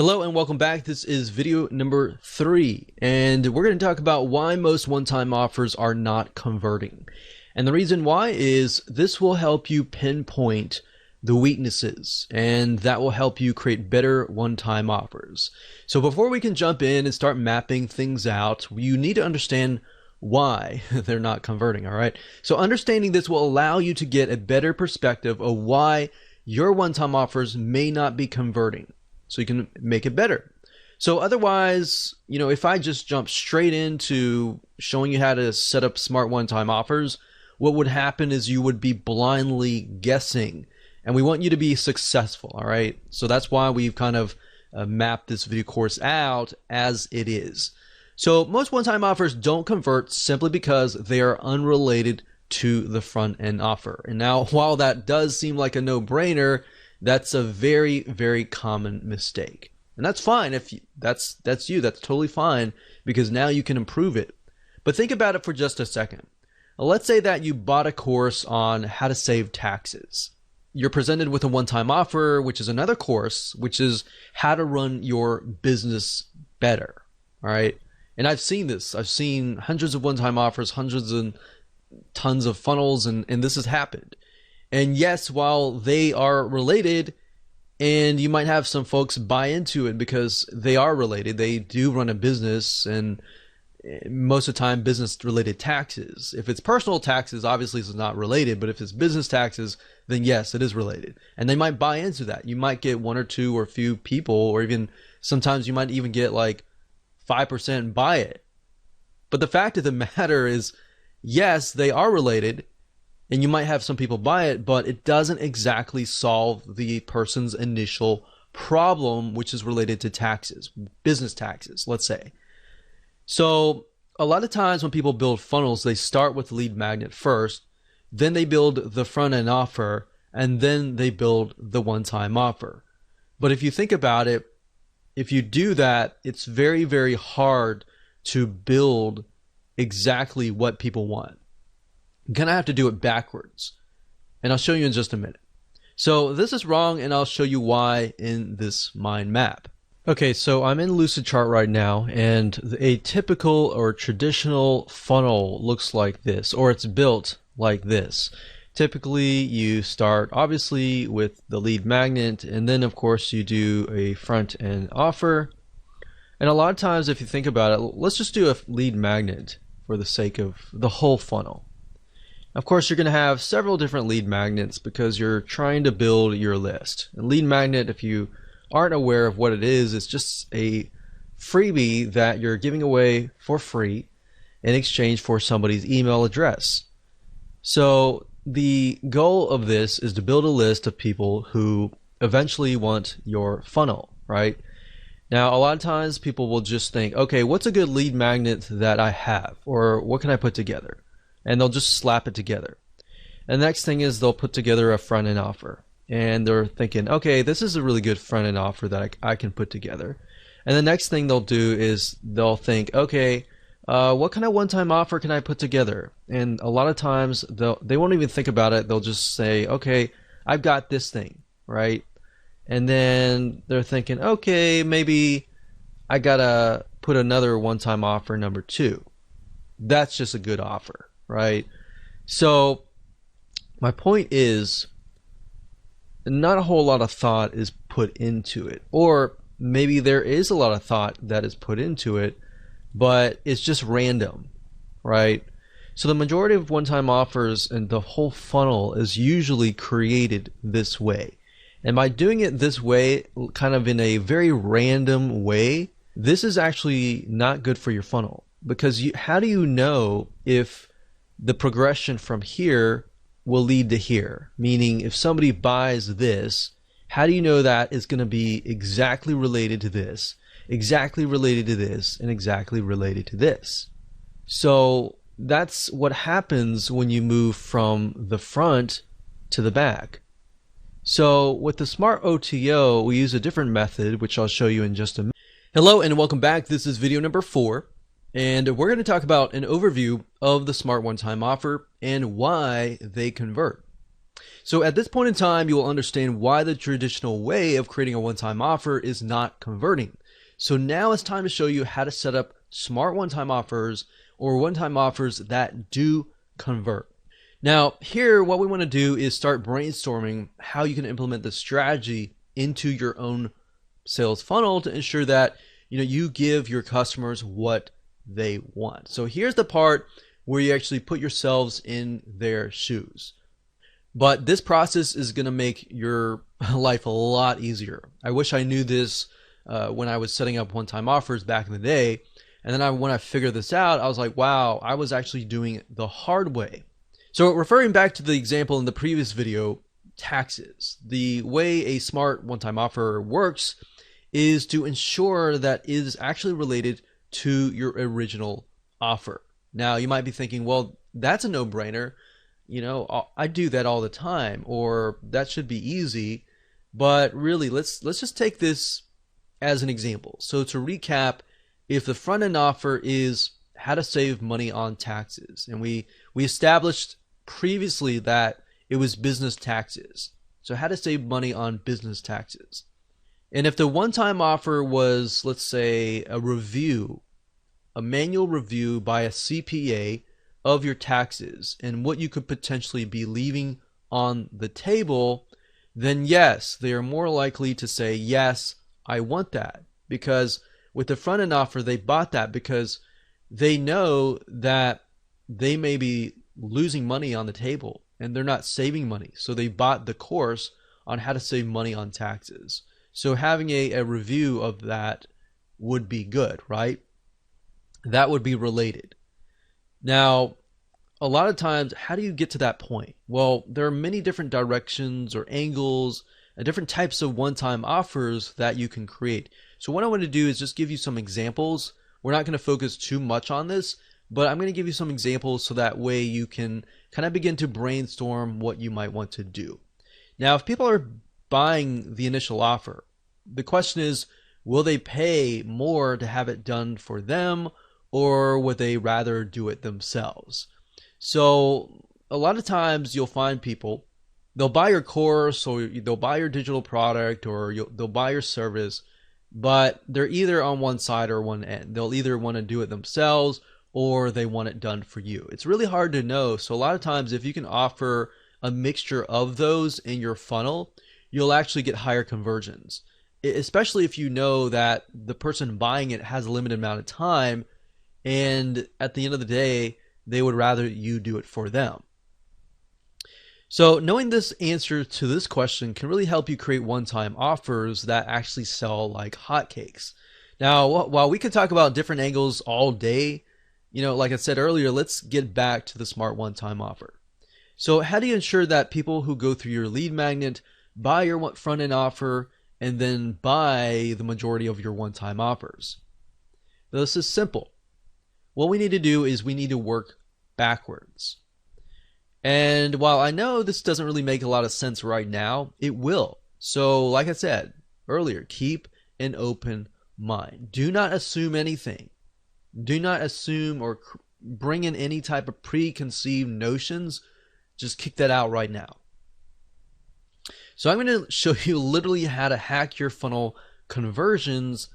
Hello and welcome back. This is video number 3, and we're going to talk about why most one-time offers are not converting. And the reason why is this will help you pinpoint the weaknesses, and that will help you create better one-time offers. So before we can jump in and start mapping things out, you need to understand why they're not converting, all right? So understanding this will allow you to get a better perspective of why your one-time offers may not be converting, so you can make it better. So otherwise, if I just jump straight into showing you how to set up smart one-time offers, what would happen is you would be blindly guessing, and we want you to be successful, all right? So that's why we've kind of mapped this video course out as it is. So most one-time offers don't convert simply because they are unrelated to the front-end offer. And now, while that does seem like a no-brainer, that's a very, very common mistake. And that's fine. If that's totally fine, because now you can improve it. But think about it for just a second. Let's say that you bought a course on how to save taxes. You're presented with a one-time offer, which is another course, which is how to run your business better. All right. And I've seen this. I've seen hundreds of one-time offers, hundreds and tons of funnels, and this has happened. And yes, while they are related, and you might have some folks buy into it because they are related, they do run a business, and most of the time business related taxes. If it's personal taxes, obviously it's not related, but if it's business taxes, then yes, it is related. And they might buy into that. You might get one or two or a few people, or even sometimes you might even get like 5% buy it. But the fact of the matter is, yes, they are related, and you might have some people buy it, but it doesn't exactly solve the person's initial problem, which is related to taxes, business taxes, let's say. So a lot of times when people build funnels, they start with lead magnet first, then they build the front end offer, and then they build the one-time offer. But if you think about it, if you do that, it's very, very hard to build exactly what people want. You kind of have to do it backwards, and I'll show you in just a minute. So this is wrong, and I'll show you why in this mind map. Okay, so I'm in Lucidchart right now, and a typical or traditional funnel looks like this, or it's built like this. Typically, you start obviously with the lead magnet, and then of course you do a front end offer. And a lot of times, if you think about it, let's just do a lead magnet for the sake of the whole funnel. Of course, you're going to have several different lead magnets because you're trying to build your list. A lead magnet, if you aren't aware of what it is, it's just a freebie that you're giving away for free in exchange for somebody's email address. So the goal of this is to build a list of people who eventually want your funnel, right? Now, a lot of times people will just think, okay, what's a good lead magnet that I have? Or what can I put together? And they'll just slap it together. And the next thing is they'll put together a front end offer. And they're thinking, okay, this is a really good front end offer that I can put together. And the next thing they'll do is they'll think, okay, what kind of one-time offer can I put together? And a lot of times they won't even think about it. They'll just say, okay, I've got this thing, right? And then they're thinking, okay, maybe I gotta put another one-time offer number 2. That's just a good offer, right? So my point is, not a whole lot of thought is put into it, or maybe there is a lot of thought that is put into it, but it's just random, right? So the majority of one-time offers and the whole funnel is usually created this way. And by doing it this way, kind of in a very random way, this is actually not good for your funnel, because how do you know if the progression from here will lead to here? Meaning, if somebody buys this, how do you know that is going to be exactly related to this, exactly related to this, and exactly related to this? So that's what happens when you move from the front to the back. So with the Smart OTO, we use a different method, which I'll show you in just a minute. Hello and welcome back. This is video number 4. And we're going to talk about an overview of the Smart One-Time Offer and why they convert. So at this point in time, you will understand why the traditional way of creating a one-time offer is not converting. So now it's time to show you how to set up smart one-time offers or one-time offers that do convert. Now here, what we want to do is start brainstorming how you can implement this strategy into your own sales funnel to ensure that you give your customers what they want. So here's the part where you actually put yourselves in their shoes. But this process is going to make your life a lot easier. I wish I knew this when I was setting up one-time offers back in the day. And then when I figured this out, I was like, wow, I was actually doing it the hard way. So referring back to the example in the previous video, taxes. The way a smart one-time offer works is to ensure that it is actually related to your original offer. Now you might be thinking, well, that's a no-brainer. I do that all the time, or that should be easy. But really, let's just take this as an example. So to recap, if the front end offer is how to save money on taxes, and we established previously that it was business taxes. So how to save money on business taxes. And if the one-time offer was, let's say, a manual review by a CPA of your taxes and what you could potentially be leaving on the table, then yes, they are more likely to say, yes, I want that. Because with the front end offer, they bought that because they know that they may be losing money on the table and they're not saving money. So they bought the course on how to save money on taxes. So having a review of that would be good, right? That would be related. Now, a lot of times, how do you get to that point? Well, there are many different directions or angles and different types of one-time offers that you can create. So what I want to do is just give you some examples. We're not going to focus too much on this, but I'm going to give you some examples so that way you can kind of begin to brainstorm what you might want to do. Now, if people are buying the initial offer, the question is, will they pay more to have it done for them, or would they rather do it themselves? So a lot of times you'll find people, they'll buy your course or they'll buy your digital product or they'll buy your service, but they're either on one side or one end. They'll either want to do it themselves or they want it done for you. It's really hard to know. So a lot of times if you can offer a mixture of those in your funnel, you'll actually get higher conversions, especially if you know that the person buying it has a limited amount of time and at the end of the day, they would rather you do it for them. So knowing this answer to this question can really help you create one-time offers that actually sell like hotcakes. Now, while we could talk about different angles all day, like I said earlier, let's get back to the smart one-time offer. So how do you ensure that people who go through your lead magnet buy your front-end offer and then buy the majority of your one-time offers? This is simple. What we need to do is we need to work backwards. And while I know this doesn't really make a lot of sense right now, it will. So like I said earlier, keep an open mind. Do not assume anything. Do not assume or bring in any type of preconceived notions. Just kick that out right now. So I'm going to show you literally how to hack your funnel conversions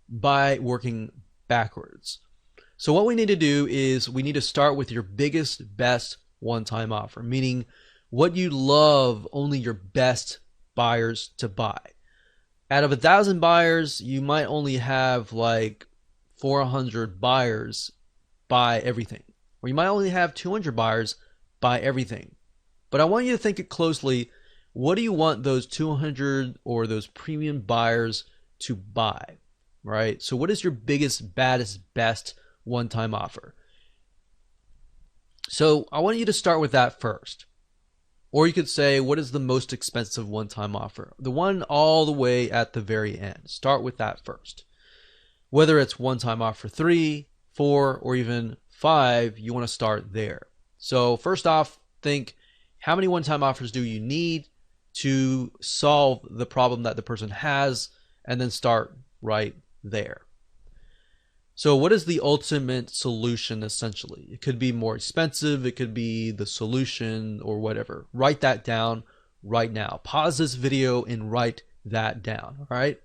by working backwards. So what we need to do is we need to start with your biggest, best one-time offer, meaning what you love only your best buyers to buy. Out of 1,000 buyers, you might only have like 400 buyers buy everything, or you might only have 200 buyers buy everything. But I want you to think it closely. What do you want those 200 or those premium buyers to buy, right? So what is your biggest, baddest, best one-time offer? So I want you to start with that first. Or you could say, what is the most expensive one-time offer? The one all the way at the very end. Start with that first. Whether it's one-time offer 3, 4, or even 5, you want to start there. So first off, think, how many one-time offers do you need to solve the problem that the person has, and then start right there. So what is the ultimate solution essentially? It could be more expensive, it could be the solution or whatever. Write that down right now. Pause this video and write that down, all right?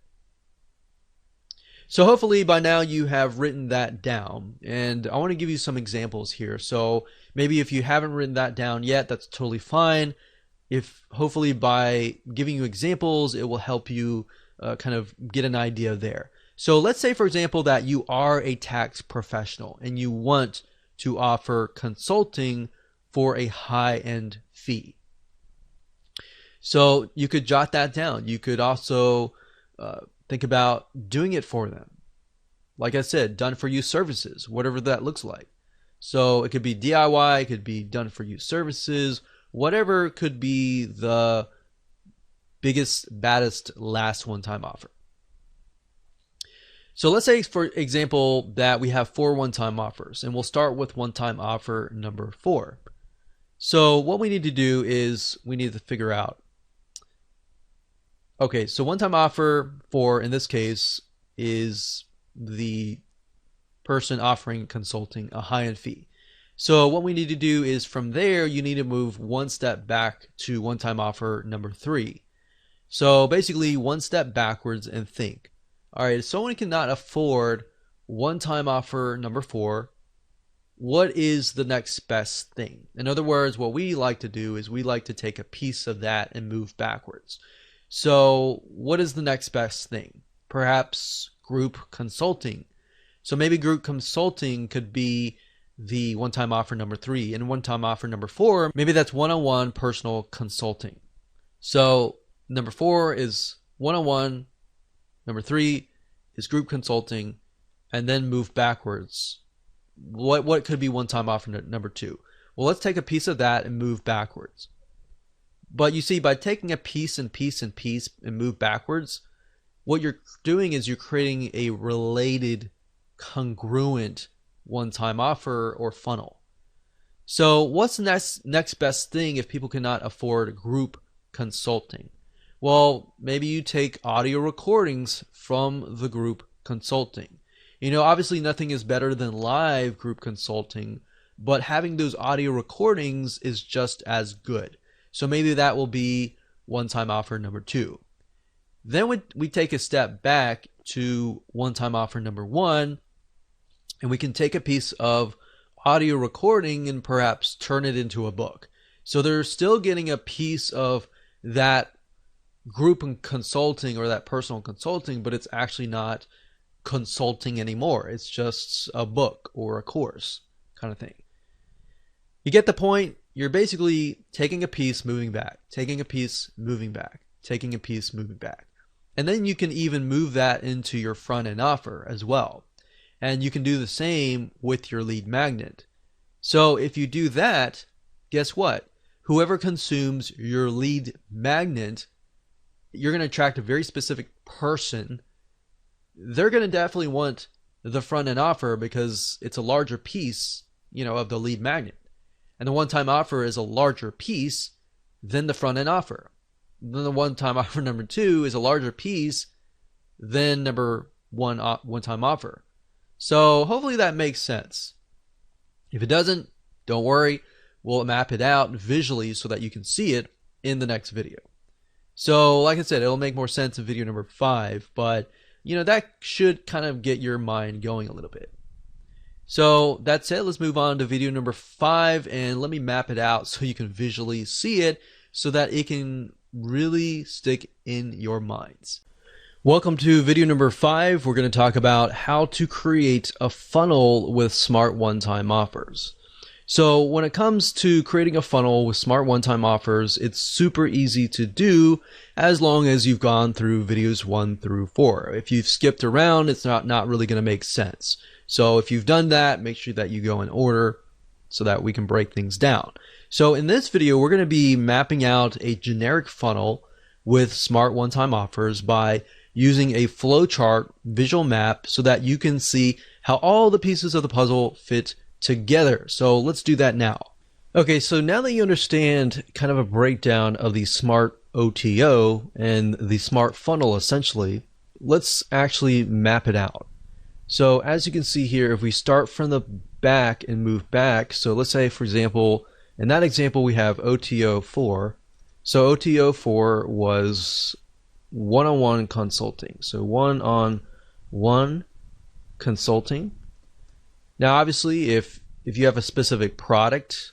So hopefully by now you have written that down, and I want to give you some examples here. So maybe if you haven't written that down yet, that's totally fine. If hopefully by giving you examples, it will help you kind of get an idea there. So let's say, for example, that you are a tax professional and you want to offer consulting for a high-end fee. So you could jot that down. You could also think about doing it for them. Like I said, done for you services, whatever that looks like. So it could be DIY, it could be done for you services, whatever could be the biggest, baddest, last one-time offer. So let's say, for example, that we have 4 one-time offers, and we'll start with one-time offer number 4. So what we need to do is we need to figure out, okay, so one-time offer 4 in this case is the person offering consulting a high-end fee. So what we need to do is from there, you need to move one step back to one-time offer number 3. So basically one step backwards and think, all right, if someone cannot afford one-time offer number 4, what is the next best thing? In other words, what we like to do is we like to take a piece of that and move backwards. So what is the next best thing? Perhaps group consulting. So maybe group consulting could be the one-time offer number 3, and one-time offer number 4, maybe that's one-on-one personal consulting. So number 4 is one-on-one, number 3 is group consulting, and then move backwards. What could be one-time offer number 2? Well, let's take a piece of that and move backwards. But you see, by taking a piece and piece and piece and move backwards, what you're doing is you're creating a related, congruent one-time offer or funnel. So what's the next best thing if people cannot afford group consulting? Well, maybe you take audio recordings from the group consulting. You know, obviously nothing is better than live group consulting, but having those audio recordings is just as good. So maybe that will be one-time offer number 2. Then we take a step back to one-time offer number 1, and we can take a piece of audio recording and perhaps turn it into a book. So they're still getting a piece of that group and consulting or that personal consulting, but it's actually not consulting anymore. It's just a book or a course kind of thing. You get the point? You're basically taking a piece, moving back, taking a piece, moving back, taking a piece, moving back. And then you can even move that into your front end offer as well. And you can do the same with your lead magnet. So if you do that, guess what? Whoever consumes your lead magnet, you're going to attract a very specific person. They're going to definitely want the front end offer because it's a larger piece, of the lead magnet. And the one-time offer is a larger piece than the front end offer. Then the one-time offer number 2 is a larger piece than number 1 one-time offer. So hopefully that makes sense. If it doesn't, don't worry. We'll map it out visually so that you can see it in the next video. So like I said, it'll make more sense in video number 5, but that should kind of get your mind going a little bit. So that's it. Let's move on to video number 5, and let me map it out so you can visually see it so that it can really stick in your minds. Welcome to video number 5. We're going to talk about how to create a funnel with smart one-time offers. So when it comes to creating a funnel with smart one-time offers, it's super easy to do as long as you've gone through videos 1 through 4. If you've skipped around, it's not really going to make sense. So if you've done that, make sure that you go in order so that we can break things down. So in this video, we're going to be mapping out a generic funnel with smart one-time offers by using a flowchart visual map so that you can see how all the pieces of the puzzle fit together. So let's do that now. Okay, so now that you understand kind of a breakdown of the smart OTO and the smart funnel essentially, let's actually map it out. So as you can see here, if we start from the back and move back, so let's say for example, in that example we have OTO 4. So OTO4 was one-on-one consulting. So one-on-one consulting. Now, obviously, if you have a specific product,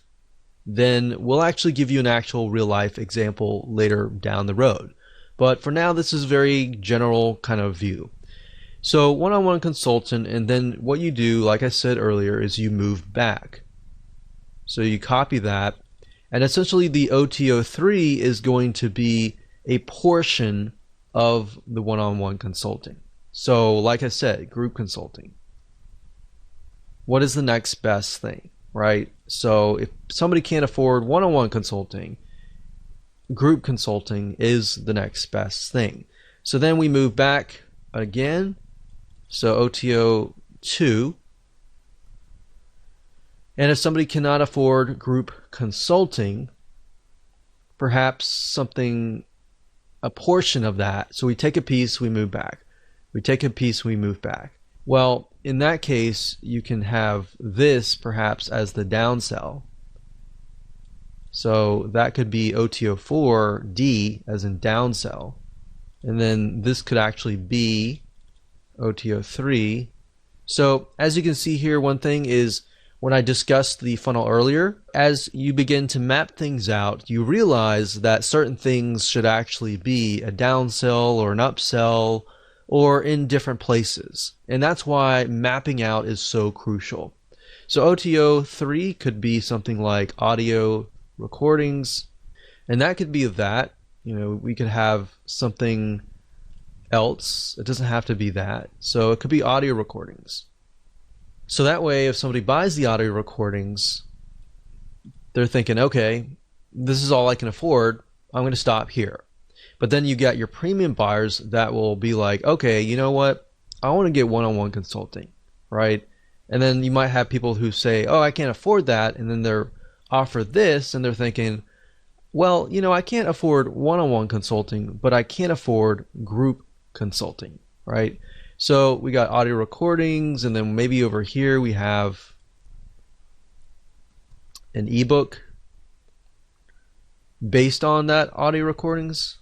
then we'll actually give you an actual real-life example later down the road. But for now, this is a very general kind of view. So one-on-one consultant, and then what you do, like I said earlier, is you move back. So you copy that, and essentially the OTO3 is going to be a portion of the one-on-one consulting. So like I said, group consulting. What is the next best thing, right? So if somebody can't afford one-on-one consulting, group consulting is the next best thing. So then we move back again. So OTO2. And if somebody cannot afford group consulting, perhaps something, a portion of that. So we take a piece, we move back. We take a piece, we move back. Well, in that case, you can have this perhaps as the downsell. So that could be OTO4D as in downsell. And then this could actually be OTO3. So as you can see here, one thing is, when I discussed the funnel earlier, as you begin to map things out, you realize that certain things should actually be a downsell or an upsell or in different places. And that's why mapping out is so crucial. So OTO3 could be something like audio recordings, and that could be that. You know, we could have something else. It doesn't have to be that. So it could be audio recordings. So that way, if somebody buys the audio recordings, they're thinking, okay, this is all I can afford. I'm going to stop here. But then you got your premium buyers that will be like, okay, you know what? I want to get one-on-one consulting, right? And then you might have people who say, oh, I can't afford that. And then they're offered this and they're thinking, well, you know, I can't afford one-on-one consulting, but I can afford group consulting, right? So we got audio recordings, and then maybe over here we have an ebook based on that audio recordings,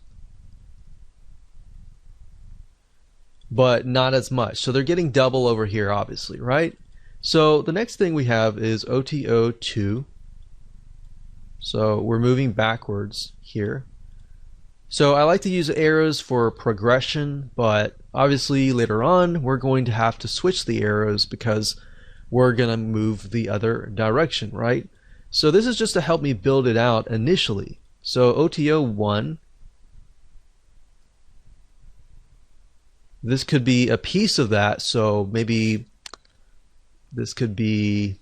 but not as much. So they're getting double over here, obviously, right? So the next thing we have is OTO2. So we're moving backwards here. So I like to use arrows for progression, but obviously later on we're going to have to switch the arrows because we're going to move the other direction, right? So this is just to help me build it out initially. So OTO1, this could be a piece of that. So maybe this could be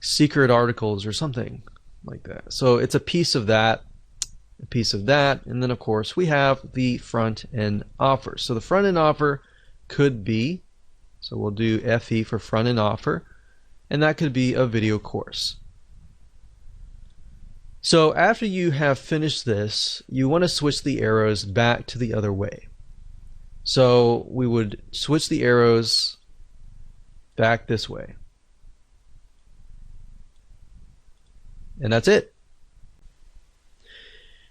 secret articles or something like that. So it's a piece of that, and then of course we have the front end offer. So the front end offer could be, so we'll do FE for front end offer, and that could be a video course. So after you have finished this, you want to switch the arrows back to the other way. So we would switch the arrows back this way. And that's it.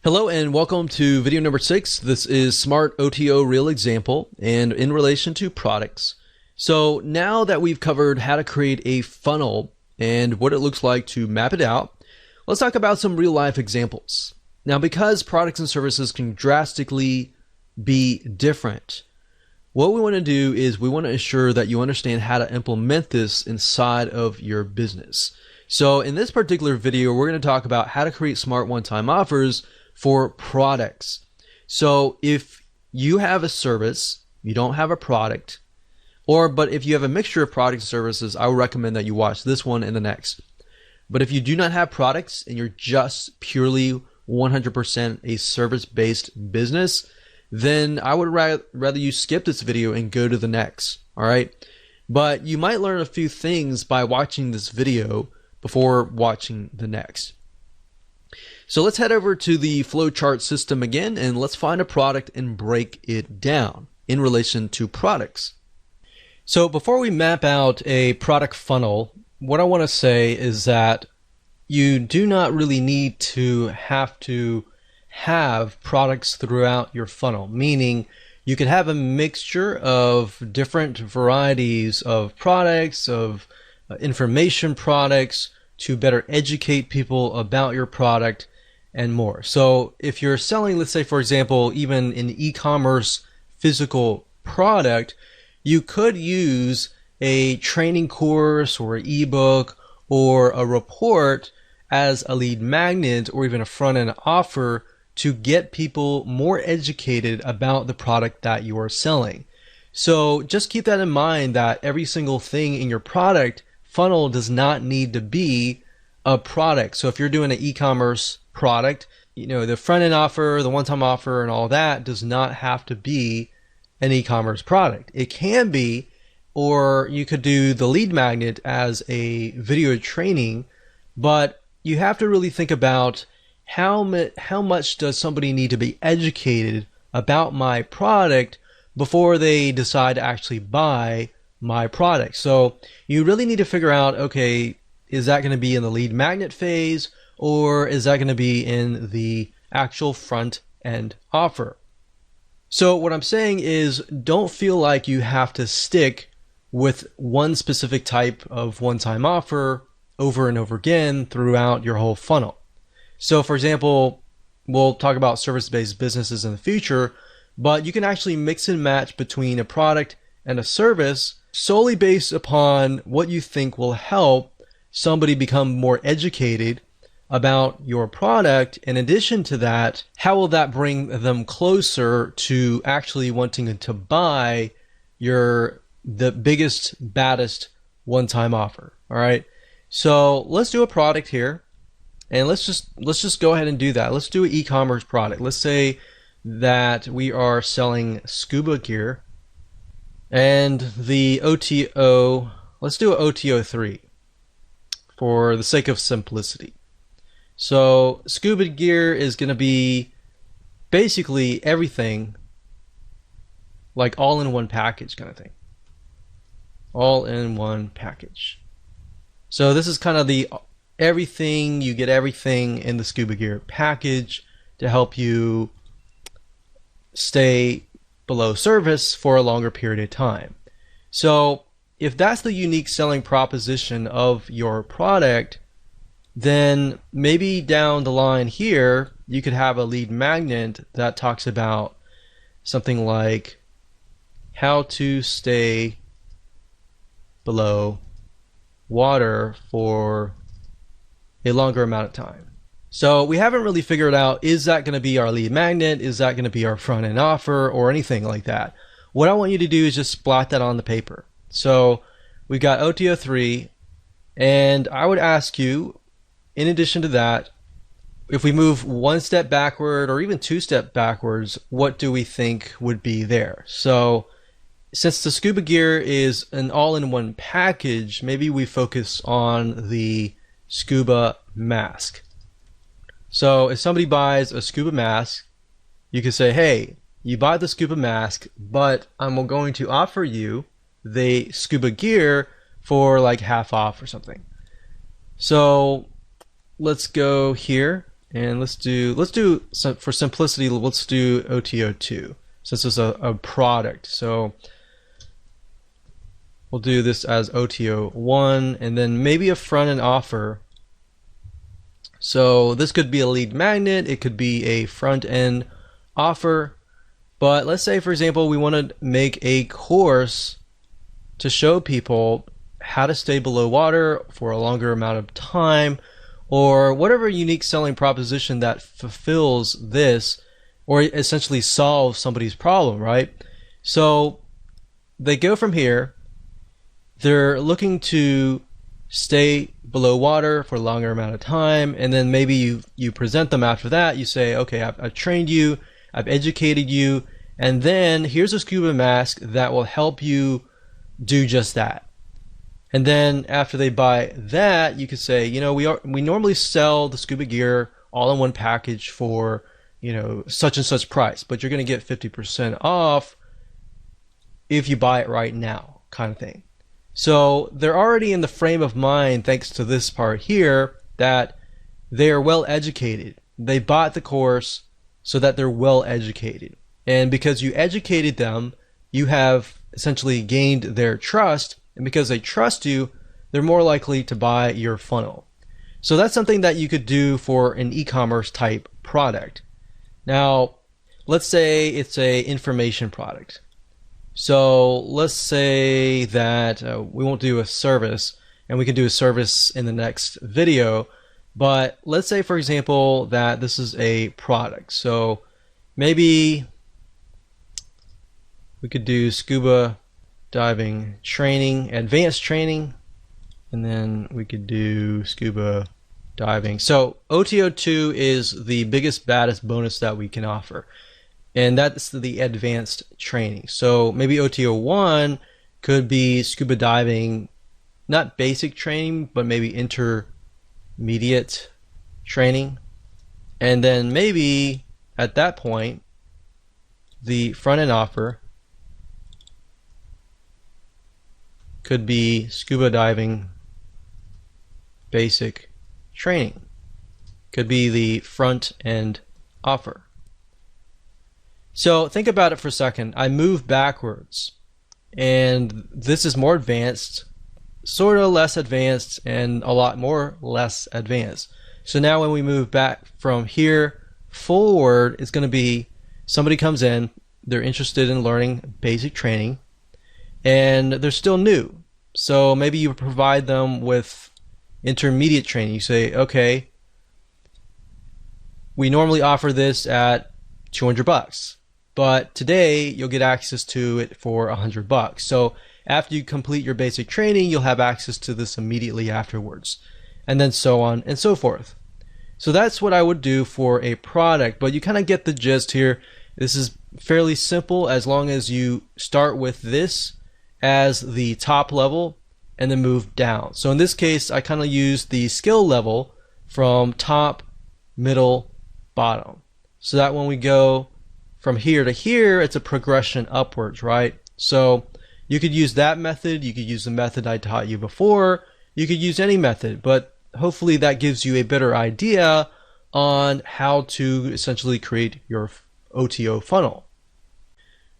Hello and welcome to video number 6. This is Smart OTO Real Example and in relation to products. So now that we've covered how to create a funnel and what it looks like to map it out, let's talk about some real life examples. Now, because products and services can drastically be different, what we want to do is we want to ensure that you understand how to implement this inside of your business. So in this particular video, we're going to talk about how to create smart one-time offers for products. So if you have a service, you don't have a product, but if you have a mixture of products and services, I would recommend that you watch this one and the next. But if you do not have products and you're just purely 100% a service-based business, then I would rather you skip this video and go to the next, all right? But you might learn a few things by watching this video before watching the next. So let's head over to the flowchart system again, and let's find a product and break it down in relation to products. So before we map out a product funnel, what I want to say is that you do not really need to have products throughout your funnel, meaning you could have a mixture of different varieties of products, of information products to better educate people about your product and more. So if you're selling, let's say, for example, even an e-commerce physical product, you could use a training course or an ebook or a report as a lead magnet or even a front-end offer to get people more educated about the product that you are selling. So just keep that in mind, that every single thing in your product funnel does not need to be a product. So if you're doing an e-commerce product, the front-end offer, the one-time offer and all that does not have to be an e-commerce product. It can be, or you could do the lead magnet as a video training, but you have to really think about how much does somebody need to be educated about my product before they decide to actually buy my product. So you really need to figure out, okay, is that going to be in the lead magnet phase, or is that going to be in the actual front end offer? So what I'm saying is, don't feel like you have to stick with one specific type of one-time offer over and over again throughout your whole funnel. So for example, we'll talk about service-based businesses in the future, but you can actually mix and match between a product and a service solely based upon what you think will help somebody become more educated about your product. In addition to that, how will that bring them closer to actually wanting to buy the biggest, baddest one-time offer? All right. So let's do a product here, and let's just go ahead and do that. Let's do an e-commerce product. Let's say that we are selling scuba gear, and the OTO, let's do an OTO 3 for the sake of simplicity. So scuba gear is going to be basically everything, like all in one package kind of thing. All in one package. So this is kind of the everything, you get everything in the scuba gear package to help you stay below surface for a longer period of time. So if that's the unique selling proposition of your product, then maybe down the line here, you could have a lead magnet that talks about something like how to stay below water for a longer amount of time. So we haven't really figured out, is that going to be our lead magnet? Is that going to be our front end offer or anything like that? What I want you to do is just splat that on the paper. So we've got OTO 3, and I would ask you, in addition to that, if we move one step backward or even two steps backwards, what do we think would be there? So since the scuba gear is an all-in-one package, maybe we focus on the scuba mask. So if somebody buys a scuba mask, you can say, hey, you buy the scuba mask, but I'm going to offer you the scuba gear for like half off or something. So let's go here and let's do for simplicity, let's do OTO 2 since it's a product. So we'll do this as OTO 1, and then maybe a front end offer. So this could be a lead magnet, it could be a front end offer, but let's say, for example, we want to make a course to show people how to stay below water for a longer amount of time, or whatever unique selling proposition that fulfills this or essentially solves somebody's problem, right? So they go from here, they're looking to stay below water for a longer amount of time, and then maybe you present them after that. You say, okay, I've trained you, I've educated you, and then here's a scuba mask that will help you do just that. And then after they buy that, you could say, we normally sell the scuba gear all in one package for, such and such price, but you're going to get 50% off if you buy it right now, kind of thing. So they're already in the frame of mind, thanks to this part here, that they are well educated. They bought the course so that they're well educated. And because you educated them, you have essentially gained their trust. And because they trust you, they're more likely to buy your funnel. So that's something that you could do for an e-commerce type product. Now, let's say it's a information product. So let's say that we won't do a service, and we can do a service in the next video. But let's say, for example, that this is a product. So maybe we could do scuba diving training, advanced training, and then we could do scuba diving. So OTO2 is the biggest, baddest bonus that we can offer, and that's the advanced training. So maybe OTO1 could be scuba diving, not basic training, but maybe intermediate training. And then maybe at that point, the front end offer could be scuba diving basic training. Could be the front end offer. So think about it for a second. I move backwards, and this is more advanced, sort of less advanced, and a lot more less advanced. So now when we move back from here forward, it's going to be somebody comes in, they're interested in learning basic training, and they're still new. So maybe you provide them with intermediate training. You say, okay, we normally offer this at $200, but today you'll get access to it for $100. So after you complete your basic training, you'll have access to this immediately afterwards, and then so on and so forth. So that's what I would do for a product, but you kind of get the gist here. This is fairly simple as long as you start with this as the top level and then move down. So in this case, I kind of use the skill level from top, middle, bottom, so that when we go from here to here, it's a progression upwards, right? So you could use that method, you could use the method I taught you before, you could use any method, but hopefully that gives you a better idea on how to essentially create your OTO funnel.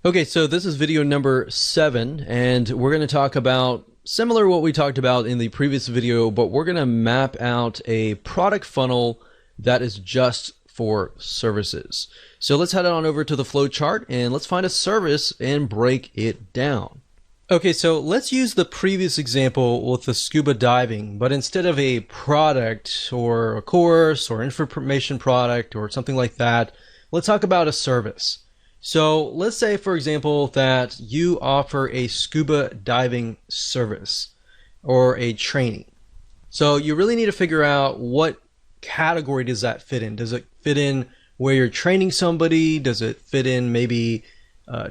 Okay, so this is video number 7, and we're going to talk about similar to what we talked about in the previous video, but we're going to map out a product funnel that is just for services. So let's head on over to the flow chart and let's find a service and break it down. Okay, so let's use the previous example with the scuba diving, but instead of a product or a course or information product or something like that, let's talk about a service. So let's say, for example, that you offer a scuba diving service or a training. So you really need to figure out what category does that fit in. Does it fit in where you're training somebody? Does it fit in maybe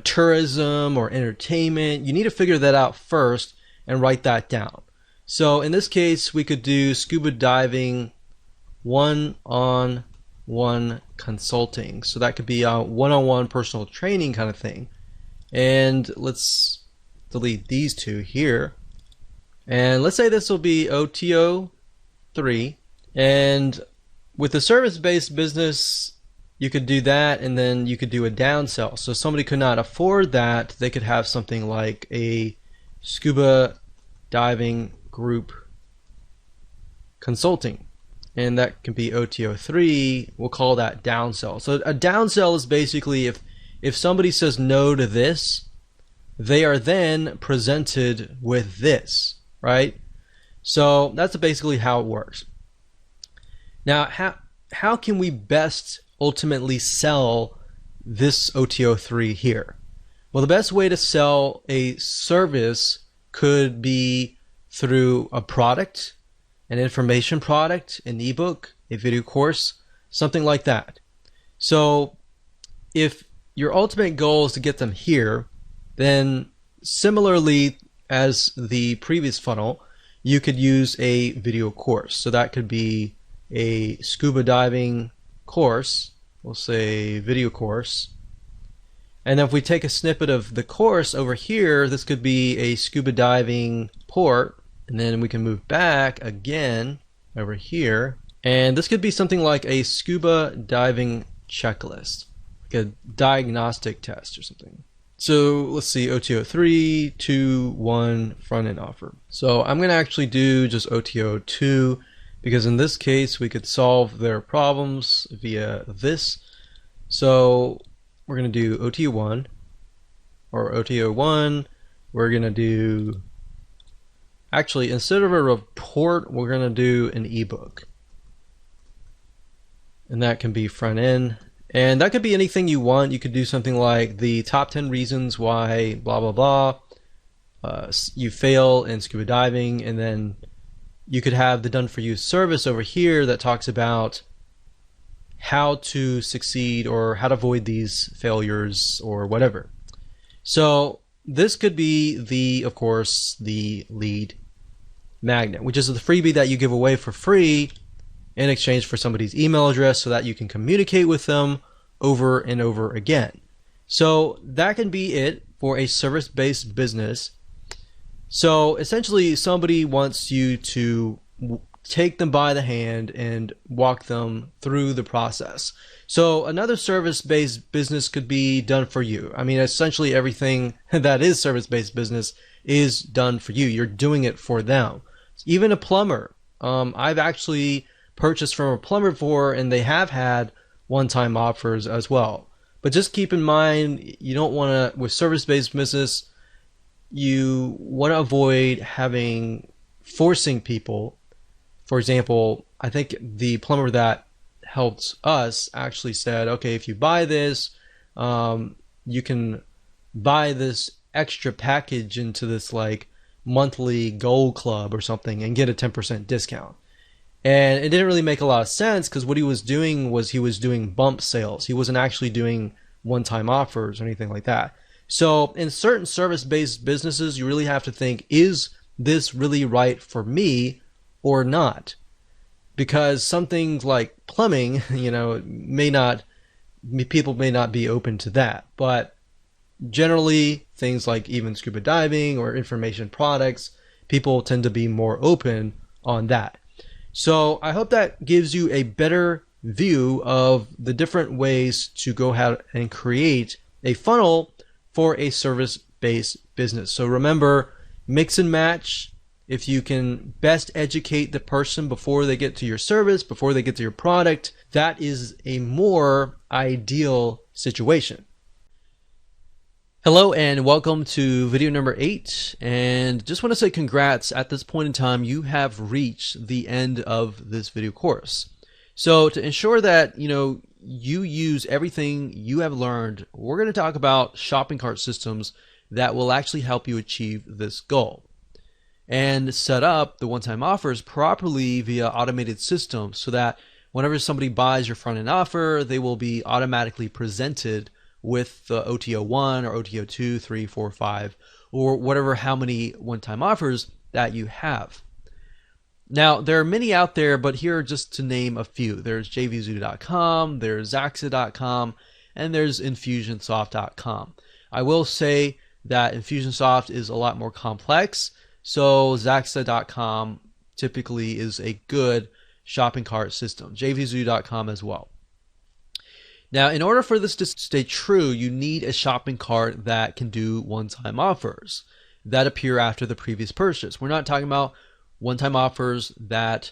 tourism or entertainment? You need to figure that out first and write that down. So in this case, we could do scuba diving one-on-one consulting. So that could be a one-on-one personal training kind of thing. And let's delete these two here. And let's say this will be OTO3. And with a service-based business, you could do that, and then you could do a downsell. So somebody could not afford that. They could have something like a scuba diving group consulting, and that can be OTO3. We'll call that downsell. So a downsell is basically if somebody says no to this, they are then presented with this, right? So that's basically how it works. Now, how can we best ultimately sell this OTO3 here? Well, the best way to sell a service could be through a product, an information product, an ebook, a video course, something like that. So if your ultimate goal is to get them here, then similarly as the previous funnel, you could use a video course. So that could be a scuba diving course, we'll say video course, And then if we take a snippet of the course over here, this could be a scuba diving port. And then we can move back again over here. And this could be something like a scuba diving checklist, like a diagnostic test or something. So let's see, OTO 3, 2, 1, front end offer. So I'm going to actually do just OTO 2 because in this case we could solve their problems via this. So we're going to do OTO 1 or OTO 1. We're going to do, actually instead of a report, we're going to do an ebook. And that can be front end. And that could be anything you want. You could do something like the top 10 reasons why blah, blah, blah. You fail in scuba diving. And then you could have the done for you service over here that talks about how to succeed or how to avoid these failures or whatever. So this could be of course, the lead magnet, which is the freebie that you give away for free in exchange for somebody's email address so that you can communicate with them over and over again. So that can be it for a service-based business. So essentially somebody wants you to take them by the hand and walk them through the process. So another service-based business could be done for you. I mean, essentially everything that is service-based business is done for you. You're doing it for them. Even a plumber. I've actually purchased from a plumber before, and they have had one-time offers as well. But just keep in mind, you don't want to, with service-based business, you want to avoid forcing people. For example, I think the plumber that helped us actually said, okay, if you buy this, you can buy this extra package into this like monthly gold club or something and get a 10% discount. And it didn't really make a lot of sense because what he was doing was he was doing bump sales. He wasn't actually doing one-time offers or anything like that. So in certain service-based businesses, you really have to think, is this really right for me or not? Because some things like plumbing, people may not be open to that. But generally, things like even scuba diving or information products, people tend to be more open on that. So I hope that gives you a better view of the different ways to go ahead and create a funnel for a service-based business. So remember, mix and match. If you can best educate the person before they get to your service, before they get to your product, that is a more ideal situation. Hello and welcome to video number 8, and just want to say congrats. At this point in time, you have reached the end of this video course. So to ensure that you use everything you have learned, we're going to talk about shopping cart systems that will actually help you achieve this goal and set up the one-time offers properly via automated systems so that whenever somebody buys your front-end offer, they will be automatically presented with the OTO 1 or OTO 2, 3, 4, 5, or whatever, how many one-time offers that you have. Now, there are many out there, but here are just to name a few. There's jvzoo.com, there's Zaxa.com, and there's Infusionsoft.com. I will say that Infusionsoft is a lot more complex, so Zaxa.com typically is a good shopping cart system. jvzoo.com as well. Now, in order for this to stay true, you need a shopping cart that can do one-time offers that appear after the previous purchase. We're not talking about one-time offers that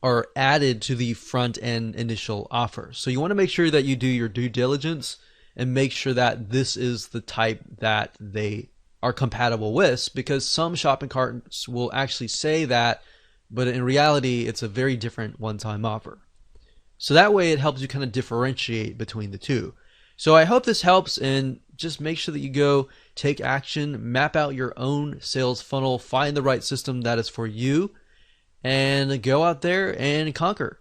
are added to the front-end initial offer. So you want to make sure that you do your due diligence and make sure that this is the type that they are compatible with, because some shopping carts will actually say that, but in reality, it's a very different one-time offer. So that way it helps you kind of differentiate between the two. So I hope this helps, and just make sure that you go take action, map out your own sales funnel, find the right system that is for you, and go out there and conquer.